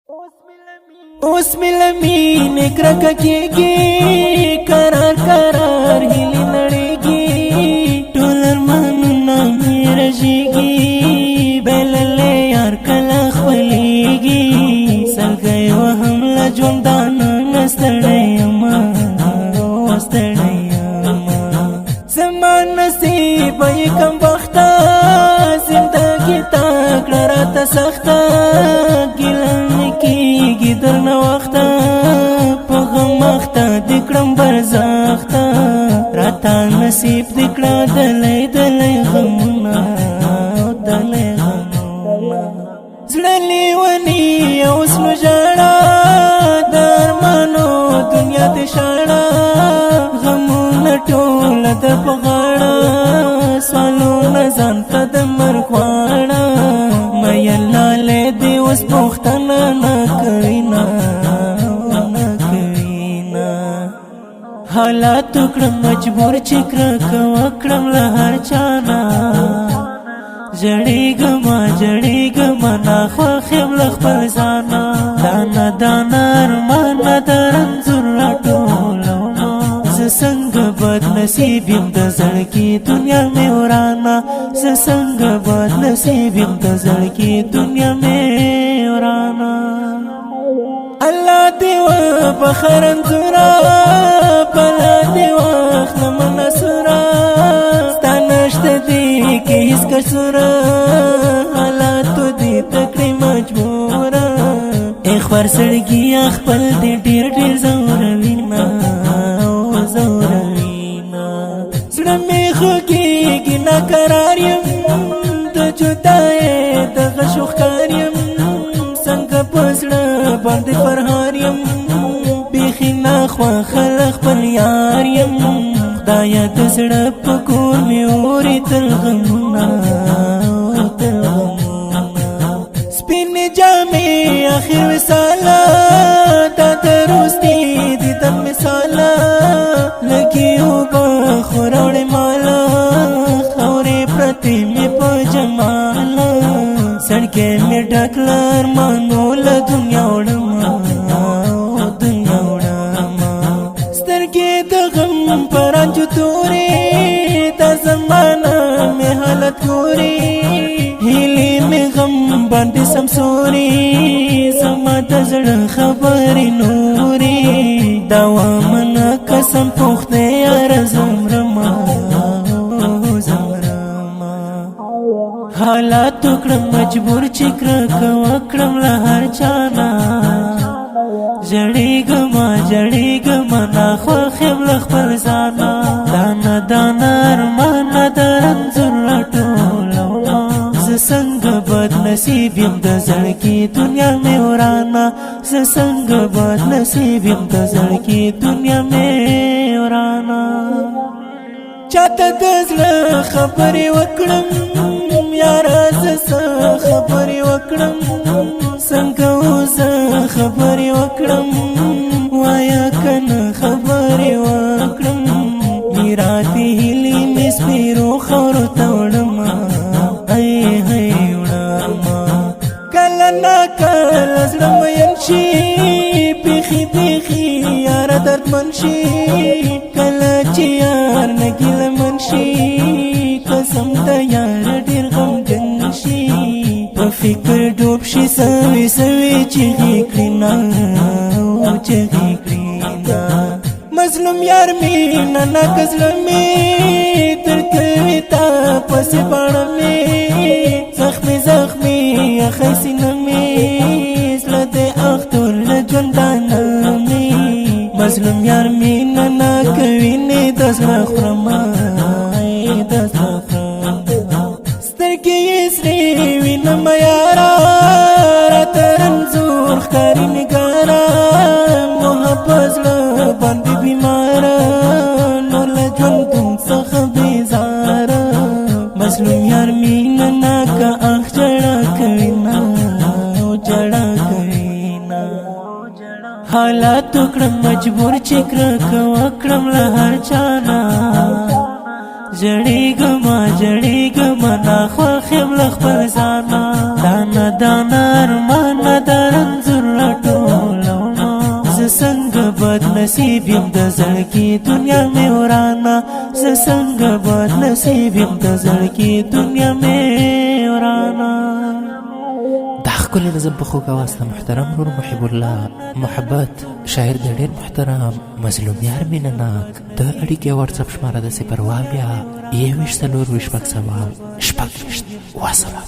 اوس ملمین کرک کېږي قرار قرار هیلې نړېږي ټول ارمانونه مې رژېږي بللې یار کله خپلېږي سلګۍ وهم له ژوندانه نه ستړی یمه ستړی یمه زما نصیب یې کم بخته زندګي تا کړه راته سخته ګیله مې کېږي درنه وخته په غم اخته دې کړم برزخته راته نصیب دې کړه دلی دلی غمونه دلی غمونه زړه لیوني اوس نو ژاړه د ارمانو دنیا دې شاړه غمونه ټوله د په غاړه سوالونه ځان ته د مرګ غواړه میل نالې دې اوس پوښتنه نه کوي نه کوي نه حالاتو کړم مجبور چې کرکه وکړم له هر چا نه ژړېږمه ناخوښ یم له خپل ځانه دانه دانه ارمانه د رنځور راټولومه زه څنګه بد نصیب یم د زړګي دنیا مې ورانه زه څنګه بد نصیب یم د زړګي دنیا مې ورانه الله دې وبخښه رنځوره بلا دې واخلمه نصوره ستا نشته دې کې هېڅ کسوره حالاتو دې ته کړې مجبوره ای خوار سړګي خپل دې ډېر ډېر ځوروینه زړه مې خوږېږي ناقرار یم د جدایۍ دغه شوخکار یم څنګه په زړه باندې فرهار یم بیخي ناخوښه له خپل یار یم خدایه د زړه په کور مې اوري تل غمونه سپینې جامې اخر وصاله دا د روستي دیدن مثاله لګي اوبه خو راوړې ماله خاورې پرتې مې په جماله سړکې مې ډک له ارمانو له دنیا وړمه دنیا وړمه سترګې د غم په رانجو تورې دا زمانه مې حالت ګوري هیلې مې غم باندې سمسوري زما د زړه خبرې نورې دا وامنه قسم پوښتنه یاره زمرمه حالاتو کړم مجبور چې کرکه وکړم له هر چا نه ژړېږمه ناخوښ یم له خپل ځانه دانه دانه ارمانه د رنځور راټولومه زه څنګه بد نصیب یم د زړګي دنیا مې ورانه زه څنګه بد نصیب یم د زړګي دنیا مې ورانه چاته د زړه خبرې وکړم یاره زه څه خبرې وکړم څنګه اوسه خبرې وکړم وایه کنه خبرې وکړم میراتې هیلې مې سپېرو خاورو ته وړمه وړمه کله ناکله زړه مین شي بیخي یاره دردمن شي کله چې یار نه ګیلمن شي قسم د یار ډېر غمجن شي په فکر ډوب شي سوي چغې کړي نه مظلوم یار مینه ناکه زړه مې درکوي تا پسې باڼه مې زخمي اخی سینه مې زړه دې اختور له ژوندانه مې مظلوم یار مینه ناکه وینې د زړه خورمه سترګې یې سرې وینم یاره راته رنځور ښکاري نګاره محبت زړه باندې بیماره نور له ژوندون څخه بیزاره مظلوم یار مینه ناکه اخ جړه کوي نه جړه کوي نه حالاتو کړم مجبور چې کرکه وکړم له هر چا نه ژړېږمه ناخوښ یم له خپل ځانه دانه دانه ارمانه د رنځور نصیب یم د زړګي دنیا مې ورانه زه څنګه بد نصیب یم د زړګي دنیا مې ورانه. دا ښکلی نظم په خوږ اواز د محترم ورور محب الله محبت شاعر د ډېر محترم مظلوم یار مینه ناک د اړیکې واتساپ شماره د 0 اویا 21 څلور 20 شپږ 7 شپږ 20 وسلام.